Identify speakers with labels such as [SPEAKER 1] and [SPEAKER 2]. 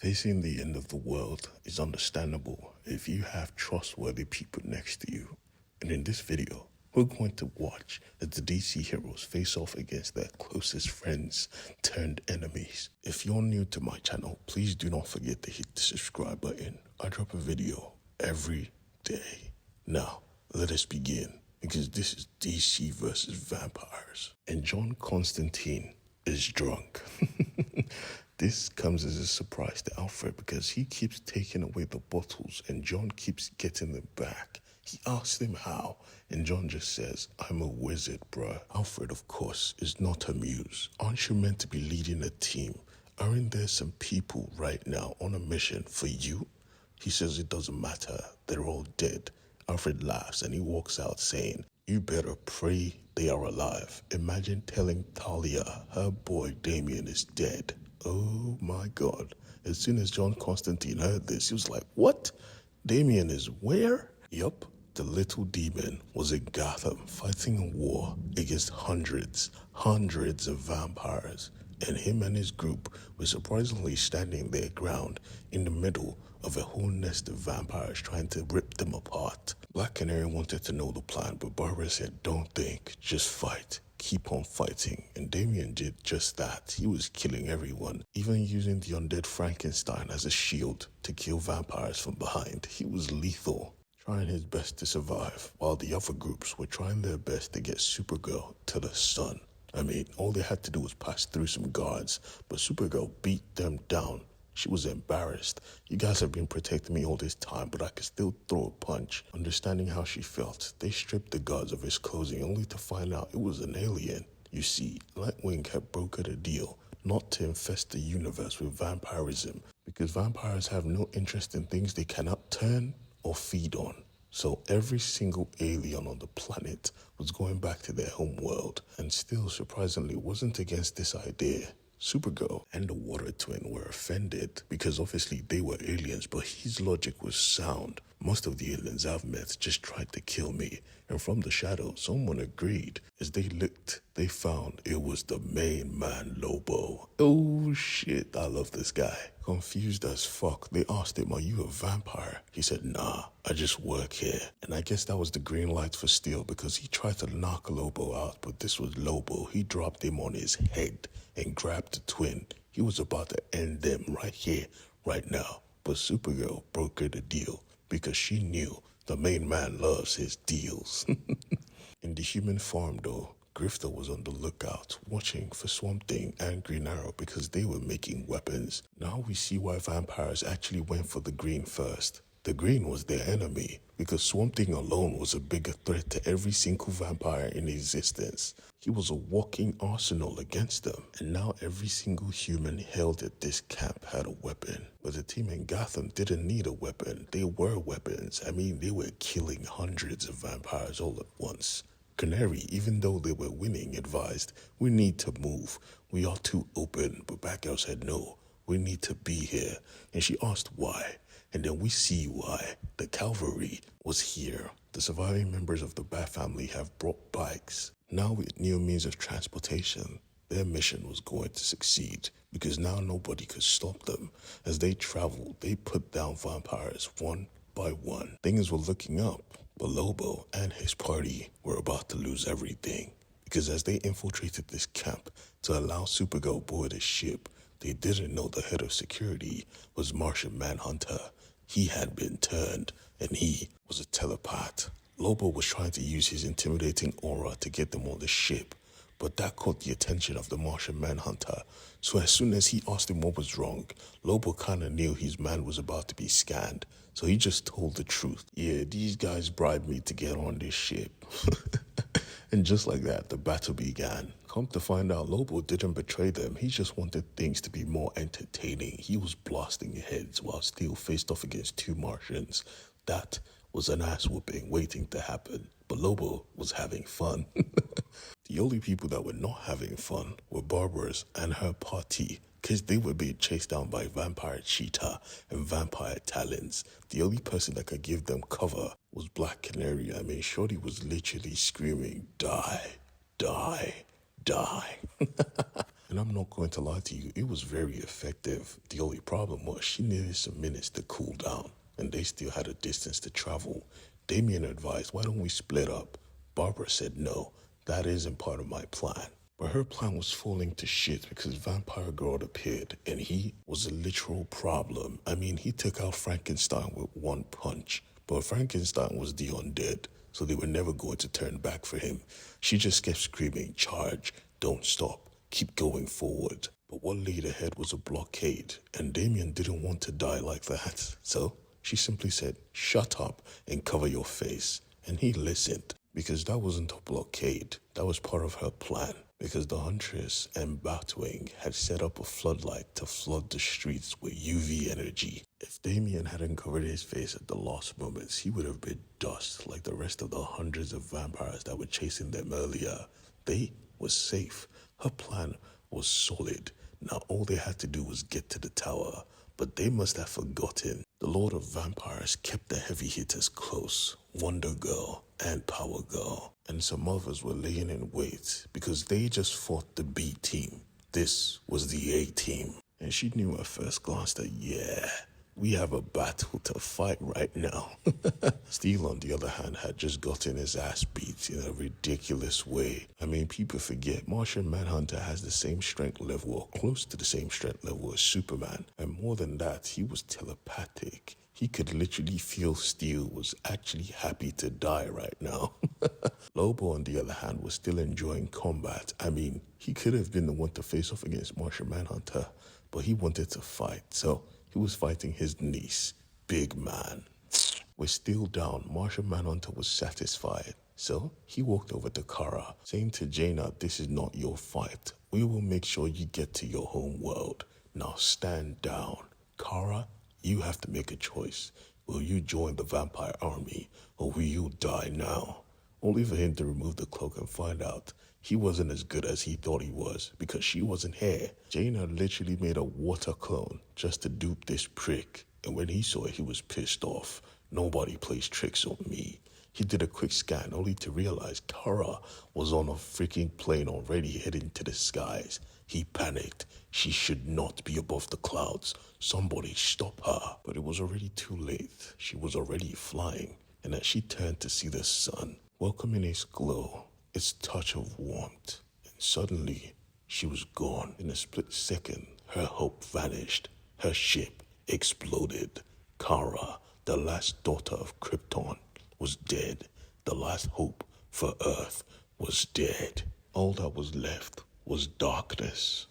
[SPEAKER 1] Facing the end of the world is understandable if you have trustworthy people next to you. And in this video, we're going to watch as the DC heroes face off against their closest friends turned enemies. If you're new to my channel, please do not forget to hit the subscribe button. I drop a video every day. Now, let us begin, because this is DC versus vampires. And John Constantine is drunk. This comes as a surprise to Alfred because he keeps taking away the bottles and John keeps getting them back. He asks him how, and John just says, "I'm a wizard, bruh." Alfred, of course, is not amused. Aren't you meant to be leading a team? Aren't there some people right now on a mission for you? He says it doesn't matter, they're all dead. Alfred laughs and he walks out saying, "You better pray they are alive." Imagine telling Talia her boy Damien is dead. Oh my God. As soon as John Constantine heard this, he was like, "What? Damien is where?" Yup, the little demon was in Gotham fighting a war against hundreds of vampires. And him and his group were surprisingly standing their ground in the middle of a whole nest of vampires trying to rip them apart. Black Canary wanted to know the plan, but Barbara said, "Don't think, just fight. Keep on fighting." And Damien did just that. He was killing everyone, even using the undead Frankenstein as a shield to kill vampires from behind. He was lethal, trying his best to survive, while the other groups were trying their best to get Supergirl to the sun. I mean, all they had to do was pass through some guards, but Supergirl beat them down. She was embarrassed. "You guys have been protecting me all this time, but I could still throw a punch." Understanding how she felt, they stripped the guards of his clothing only to find out it was an alien. You see, Nightwing had brokered a deal not to infest the universe with vampirism, because vampires have no interest in things they cannot turn or feed on. So every single alien on the planet was going back to their home world, and still surprisingly wasn't against this idea. Supergirl and the Water Twin were offended because obviously they were aliens, but his logic was sound. "Most of the aliens I've met just tried to kill me." And from the shadow, someone agreed. As they looked, they found it was the main man, Lobo. Oh shit, I love this guy. Confused as fuck, they asked him, "Are you a vampire?" He said, "Nah, I just work here." And I guess that was the green light for Steel, because he tried to knock Lobo out, but this was Lobo. He dropped him on his head and grabbed the twin. He was about to end them right here, right now. But Supergirl brokered the deal because she knew the main man loves his deals. In the human farm though, Grifter was on the lookout, watching for Swamp Thing and Green Arrow because they were making weapons. Now we see why vampires actually went for the green first. The green was their enemy, because Swamp Thing alone was a bigger threat to every single vampire in existence. He was a walking arsenal against them, and now every single human held at this camp had a weapon. But the team in Gotham didn't need a weapon. They were weapons. I mean, they were killing hundreds of vampires all at once. Canary, even though they were winning, advised, "We need to move. We are too open." But Batgirl said, "No, we need to be here." And she asked why. And then we see why. The cavalry was here. The surviving members of the Bat family have brought bikes. Now with new means of transportation, their mission was going to succeed, because now nobody could stop them. As they traveled, they put down vampires one by one. Things were looking up, but Lobo and his party were about to lose everything, because as they infiltrated this camp to allow Supergirl board a ship, they didn't know the head of security was Martian Manhunter. He had been turned, and he was a telepath. Lobo was trying to use his intimidating aura to get them on the ship, but that caught the attention of the Martian Manhunter. So as soon as he asked him what was wrong, Lobo kinda knew his man was about to be scanned. So he just told the truth. "Yeah, these guys bribed me to get on this ship." And just like that, the battle began. Come to find out, Lobo didn't betray them. He just wanted things to be more entertaining. He was blasting heads while Steel faced off against two Martians. That was an ass whooping waiting to happen. But Lobo was having fun. The only people that were not having fun were Barbara's and her party, because they were being chased down by vampire cheetah and vampire talons. The only person that could give them cover was Black Canary. I mean, Shorty was literally screaming, "Die, die, die." And I'm not going to lie to you, it was very effective. The only problem was she needed some minutes to cool down, and they still had a distance to travel. Damien advised, why don't we split up? Barbara said no, that isn't part of my plan. But her plan was falling to shit because Vampire Girl appeared, and he was a literal problem. I mean, he took out Frankenstein with one punch, but Frankenstein was the undead, so they were never going to turn back for him. She just kept screaming, charge, don't stop, keep going forward. But what laid ahead was a blockade, and Damien didn't want to die like that. So she simply said, shut up and cover your face. And he listened, because that wasn't a blockade, that was part of her plan. Because the Huntress and Batwing had set up a floodlight to flood the streets with UV energy. If Damien hadn't covered his face at the last moments, he would have been dust like the rest of the hundreds of vampires that were chasing them earlier. They were safe. Her plan was solid. Now all they had to do was get to the tower. But they must have forgotten. The Lord of Vampires kept the heavy hitters close. Wonder Girl and Power Girl. And some others were laying in wait because they just fought the B team. This was the A team. And she knew at first glance that, yeah, we have a battle to fight right now. Steel, on the other hand, had just gotten his ass beat in a ridiculous way. I mean, people forget Martian Manhunter has the same strength level, or close to the same strength level as Superman. And more than that, he was telepathic. He could literally feel Steel was actually happy to die right now. Lobo, on the other hand, was still enjoying combat. I mean, he could have been the one to face off against Martian Manhunter, but he wanted to fight, so he was fighting his niece, Big Man. With Steel down, Martian Manhunter was satisfied, so he walked over to Kara, saying to Jaina, this is not your fight. We will make sure you get to your home world. Now stand down. Kara, you have to make a choice. Will you join the vampire army, or will you die now? Only for him to remove the cloak and find out he wasn't as good as he thought he was, because she wasn't here. Jaina literally made a water clone just to dupe this prick, and when he saw it, he was pissed off. Nobody plays tricks on me. He did a quick scan only to realize Kara was on a freaking plane already heading to the skies. He panicked. She should not be above the clouds. Somebody stop her. But it was already too late. She was already flying, and as she turned to see the sun, welcoming its glow, its touch of warmth, and suddenly she was gone. In a split second, her hope vanished. Her ship exploded. Kara, the last daughter of Krypton, was dead. The last hope for Earth was dead. All that was left was darkness.